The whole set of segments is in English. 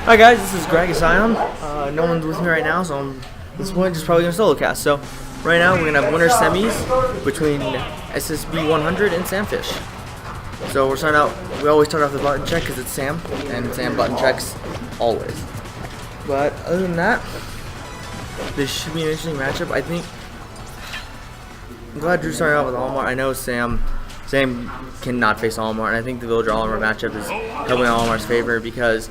Hi guys, this is Greg Asylum. No one's with me right now, so this one is probably gonna solo cast. So right now we're gonna have winner semis between SSB100 and SAMFISH. So we're starting out. We always start off the button check because it's Sam, and Sam button checks always. But other than that, this should be an interesting matchup. I think. I'm glad Drew started out with Olimar. I know Sam cannot face Olimar, and I think the Villager Olimar matchup is helping Olimar's favor because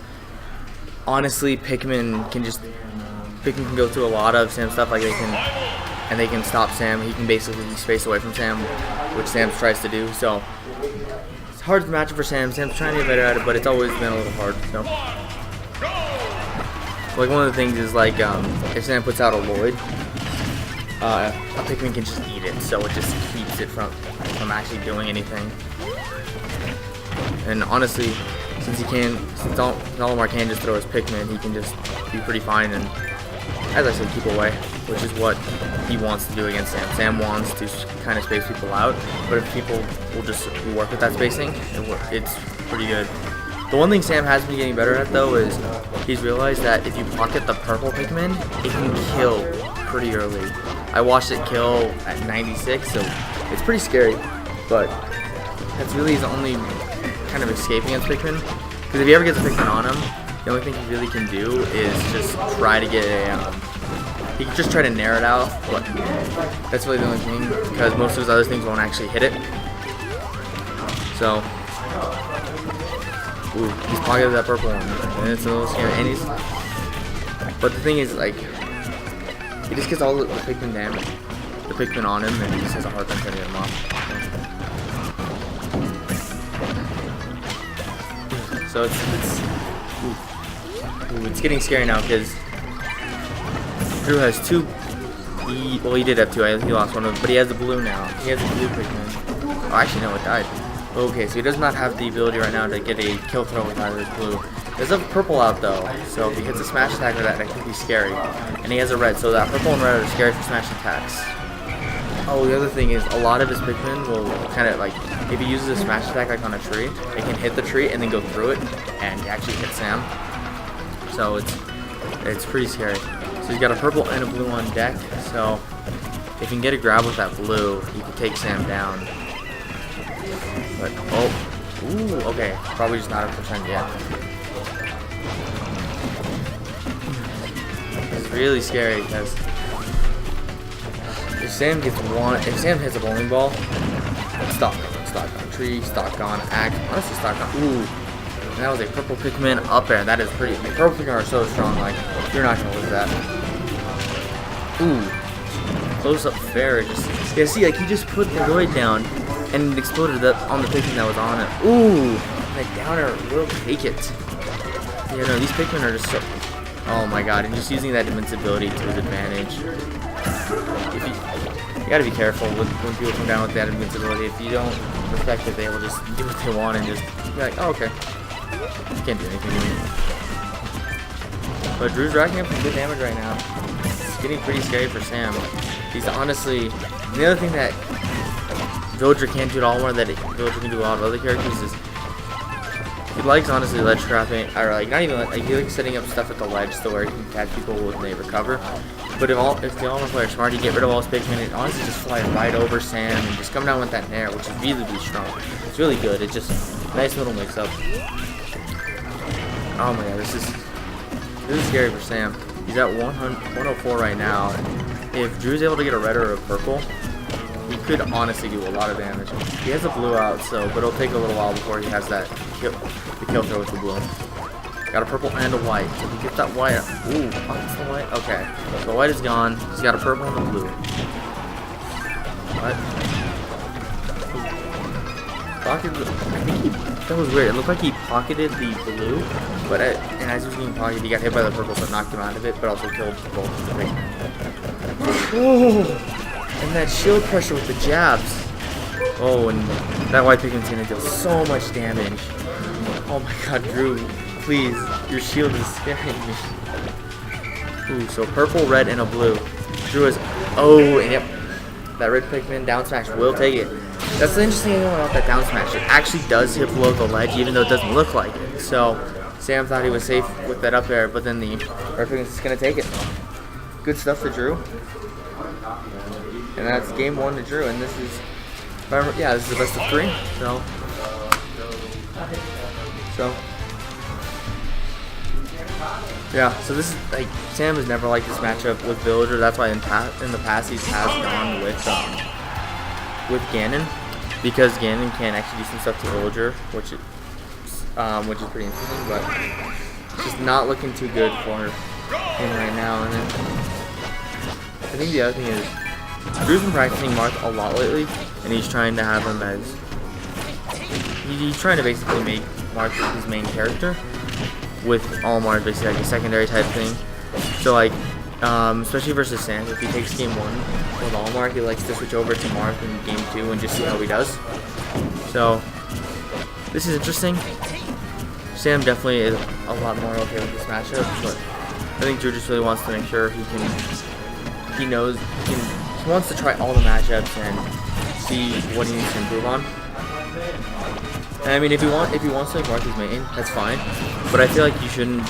honestly, Pikmin can go through a lot of Sam's stuff, like they can stop Sam. He can basically be spaced away from Sam, which Sam tries to do. So it's a hard matchup for Sam. Sam's trying to get better at it, but it's always been a little hard. So like one of the things is like if Sam puts out a Lloyd, a Pikmin can just eat it, so it just keeps it from actually doing anything. And honestly, since Olimar can just throw his Pikmin, he can just be pretty fine and, as I said, keep away, which is what he wants to do against Sam. Sam wants to kind of space people out, but if people will just work with that spacing, it's pretty good. The one thing Sam has been getting better at, though, is he's realized that if you pocket the purple Pikmin, it can kill pretty early. I watched it kill at 96, so it's pretty scary, but that's really his only kind of escape against Pikmin, because if he ever gets a Pikmin on him, the only thing he really can do is just try to get a, he can just try to narrow it out, but that's really the only thing, because most of his other things won't actually hit it. So, ooh, he's pocketed that purple one, and it's a little scary, and but the thing is, like, he just gets all the Pikmin damage, the Pikmin on him, and he just has a hard time turning him off. So it's getting scary now because Drew has two. He did have two. He lost one of them, but he has the blue now. He has a blue Pikmin. Oh, actually, no, it died. Okay, so he does not have the ability right now to get a kill throw with either his blue. He does have purple out though, so if he hits a smash attack with that, I think he's scary. And he has a red, so that purple and red are scary for smash attacks. Oh, the other thing is a lot of his Pikmin will kind of like, if he uses a smash attack like on a tree, it can hit the tree and then go through it and actually hit Sam. So it's pretty scary. So he's got a purple and a blue on deck, so if he can get a grab with that blue, he can take Sam down. But ooh, okay, probably just not a % yet. It's really scary because if Sam hits a bowling ball, stock on tree, stock on axe, honestly stock on, ooh, and that was a purple Pikmin up there. That is pretty, the purple Pikmin are so strong, like, you're not gonna lose that. Ooh, close up fair, yeah, see, like, he just put the Lloyd down, and it exploded on the Pikmin that was on it. Ooh, that downer will take it. Yeah, no, these Pikmin are just so, oh my god, and just using that invincibility to his advantage. You gotta be careful when people come down with that invincibility. If you don't respect it, they will just do what they want and just be like, oh, okay. You can't do anything to me. But Drew's racking up some good damage right now. It's getting pretty scary for Sam. He's honestly, the other thing that Villager can't do at all more that Villager can do a lot of other characters is he likes honestly ledge trapping, or like not even like he likes setting up stuff at the ledge so where he can catch people when they recover. But if the Olimar player is smart, you get rid of all his Pikmin and honestly just fly right over Sam and just come down with that nair, which is really, really strong. It's really good. It's just a nice little mix up. Oh my god, this is scary for Sam. He's at 104 right now. If Drew's able to get a red or a purple, he could honestly do a lot of damage. He has a blue out, but it'll take a little while before he has that the kill throw with the blue. Got a purple and a white. So if he gets that white, ooh, oh, that's the white. Okay, so the white is gone. He's got a purple and a blue. What? That was weird. It looked like he pocketed the blue, but and as he was getting pocketed, he got hit by the purple, so it knocked him out of it, but also killed both of the Pikmin. Oh, and that shield pressure with the jabs. Oh, and that white Pikmin's gonna deal so much damage. Oh my god, Drew. Please, your shield is scaring me. Ooh, so purple, red, and a blue. Drew is, oh, and yep, that red Pikmin down smash will take it. That's the interesting thing about that down smash. It actually does hit below the ledge, even though it doesn't look like it. So Sam thought he was safe with that up air, but then the Perfect is going to take it. Good stuff to Drew. And that's game 1 to Drew, and this is, yeah, this is the best of 3, yeah, so this is, like, Sam has never liked this matchup with Villager. That's why in the past he has gone with Ganon, because Ganon can actually do some stuff to Villager, which is pretty interesting, but it's just not looking too good for him right now. And then I think the other thing is, Drew's been practicing Marth a lot lately, and he's trying to have him as, he's trying to basically make Marth his main character, with Olimar basically like a secondary type thing. So like, especially versus Sam, if he takes game 1 with Olimar, he likes to switch over to Marth in game 2 and just see how he does. So this is interesting. Sam definitely is a lot more okay with this matchup, but I think Drew just really wants to make sure he wants to try all the matchups and see what he needs to improve on. And I mean, if he wants to make Marth his main, that's fine. But I feel like you shouldn't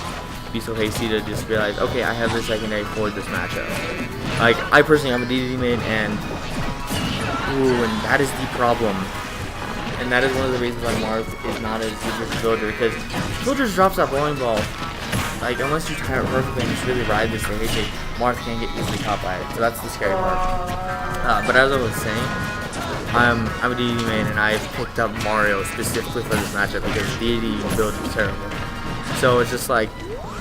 be so hasty to just realize, okay, I have this secondary for this matchup. Like, I personally, I'm a DDD main, and that is the problem. And that is one of the reasons why Marth is not as good as Villager, because Villager drops that bowling ball. Like, unless you time it perfectly and just really ride this stage, Marth can't get easily caught by it. So that's the scary part. But as I was saying, I'm a DDD main, and I've picked up Mario specifically for this matchup because DDD Villager is terrible. So it's just like,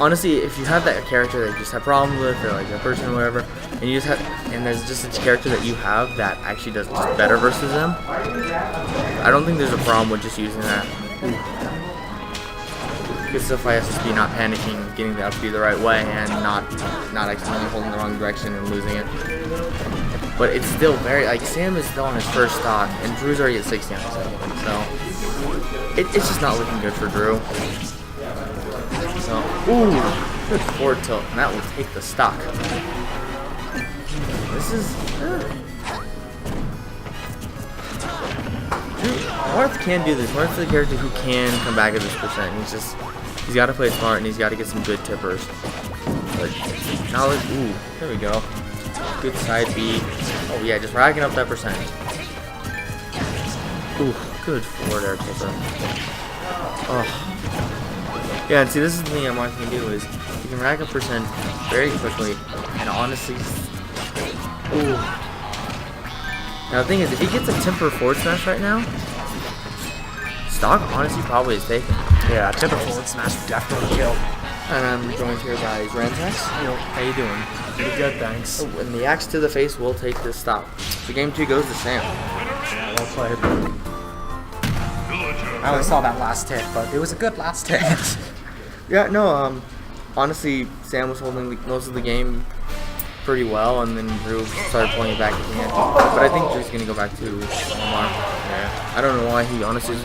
honestly, if you have that character that you just have problems with, or like a person or whatever, and you just have, and there's just a character that you have that actually does just better versus them, I don't think there's a problem with just using that. Good stuff by SSB not panicking, getting the up B the right way, and not accidentally holding the wrong direction and losing it. But it's still very, like, Sam is still on his first stock, and Drew's already at 60 on his second, so it's just not looking good for Drew. So, ooh, good forward tilt, and that will take the stock. This is, Marth can do this. Marth's the character who can come back at this percent. He's got to play smart, and he's got to get some good tippers. But now, ooh, there we go. Good side B. Oh yeah, just racking up that percent. Ooh, good forward air tipper. Oh. Yeah, and see, this is the thing that Marth can do, is he can rack up percent very quickly, and honestly, ooh. Now the thing is, if he gets a temper forward smash right now, stock honestly probably is taken. Yeah, temper forward smash definitely kill. And I'm joined here by Rantax. How you doing? Pretty good, thanks. Oh, and the axe to the face will take this stop. So game 2 goes to Sam. Yeah, well played. I only saw that last hit, but it was a good last hit. Yeah, no, honestly, Sam was holding most of the game pretty well, and then Drew started pulling it back at the end. But I think Drew's going to go back to Olimar. Yeah. I don't know why he honestly,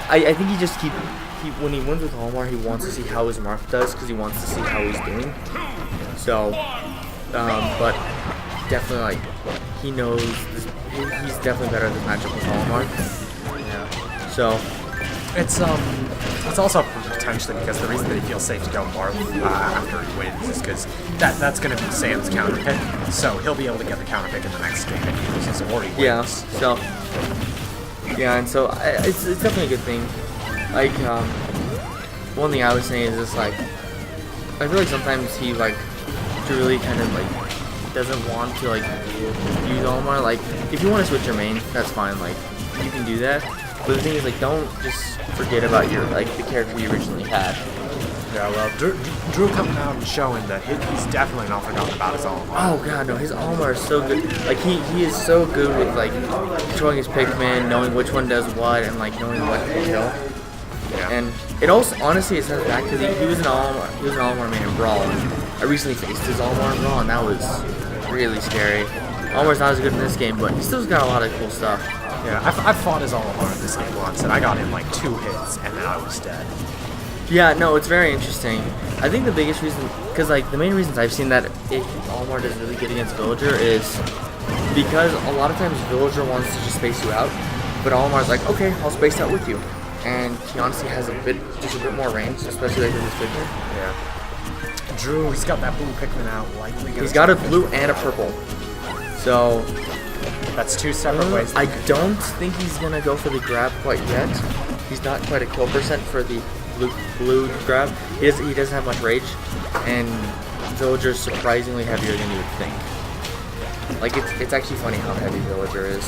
I think he just when he wins with Olimar, he wants to see how his Marth does, because he wants to see how he's doing. So, but definitely, like, he knows this, he's definitely better at this matchup with Olimar. Yeah. So, it's also potentially because the reason that he feels safe to go Marth after he wins is because that's going to be Sam's counter pick, so he'll be able to get the counter pick in the next game if he loses or he wins. Yeah. So, yeah, and so it's definitely a good thing. Like, one thing I was saying is just like, I feel like sometimes he like truly kind of like doesn't want to like use Olimar. Like, if you want to switch your main, that's fine. Like, you can do that. But the thing is, like, don't just forget about your the character you originally had. Yeah, well, Drew coming out and showing that he's definitely not forgotten about his Olimar. Oh god, no, his Olimar is so good. Like, he is so good with like controlling his Pikmin, knowing which one does what, and like knowing what to kill. Yeah. And it also, honestly, it stems back because he was an Olimar main in Brawl. I recently faced his Olimar in Brawl, and that was really scary. Olimar's not as good in this game, but he still's got a lot of cool stuff. Yeah, I've fought his Olimar in this game once, and I got him like 2 hits, and then I was dead. Yeah, no, it's very interesting. I think the biggest reason, because like the main reasons I've seen that Olimar does really good against Villager is because a lot of times Villager wants to just space you out, but Olimar's like, okay, I'll space out with you. and he honestly has just a bit more range, especially with his Pikmin. Yeah. Drew, he's got that blue Pikmin out. Likely He's got a blue and a purple. So that's two separate ways. I don't think he's gonna go for the grab quite yet. He's not quite a kill percent for the blue grab. He doesn't have much rage, and Villager's surprisingly heavier than you would think. Like it's actually funny how heavy Villager is.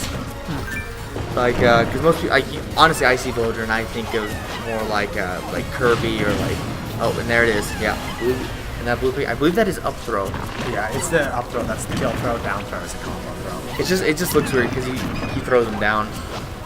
Like because most people, honestly, I see Villager and I think of more like Kirby or like, oh, and there it is, yeah, blue. And that blue, I believe that is up throw. Yeah, it's the up throw. That's the kill throw. Down throw is a combo throw. It just looks weird because he throws them down.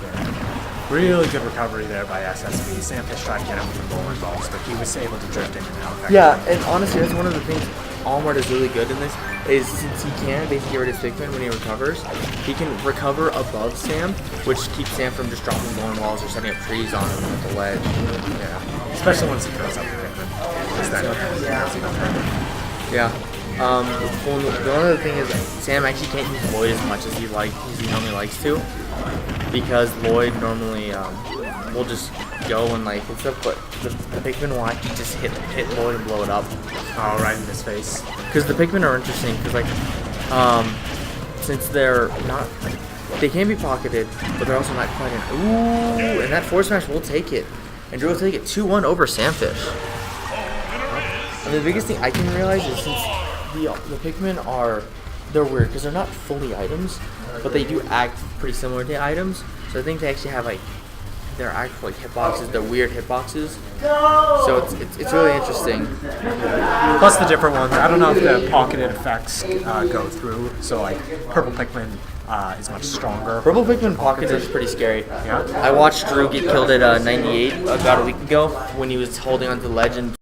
Yeah. Really good recovery there by SSB. SAMFISH tried to get him with the bowling balls, but he was able to drift in and out. Yeah, and honestly, that's one of the things Olimar is really good in this, is since he can basically get rid of his Pikmin when he recovers, he can recover above Sam, which keeps Sam from just dropping bowling balls or setting up trees on him with the ledge. Yeah, especially once he throws up the Pikmin. Yeah. Well, the other thing is Sam actually can't use Lloyd as much as he normally likes to, because Lloyd normally will just go and like and stuff, but the Pikmin will actually just hit Lloyd and blow it up. Oh, right in his face. Because the Pikmin are interesting, because like since they're not, they can be pocketed, but they're also not quite in. Ooh, and that forward smash will take it, and Drew will take it 2-1 over SAMFISH. And the biggest thing I can realize is since the Pikmin they're weird because they're not fully items, but they do act pretty similar to items. So I think they actually have like their actual like hitboxes, they're weird hitboxes. So it's really interesting. Plus the different ones. I don't know if the pocketed effects go through. So like purple Pikmin is much stronger. Purple Pikmin pocket is pretty scary. Yeah. I watched Drew get killed at 98 about a week ago when he was holding onto the ledge and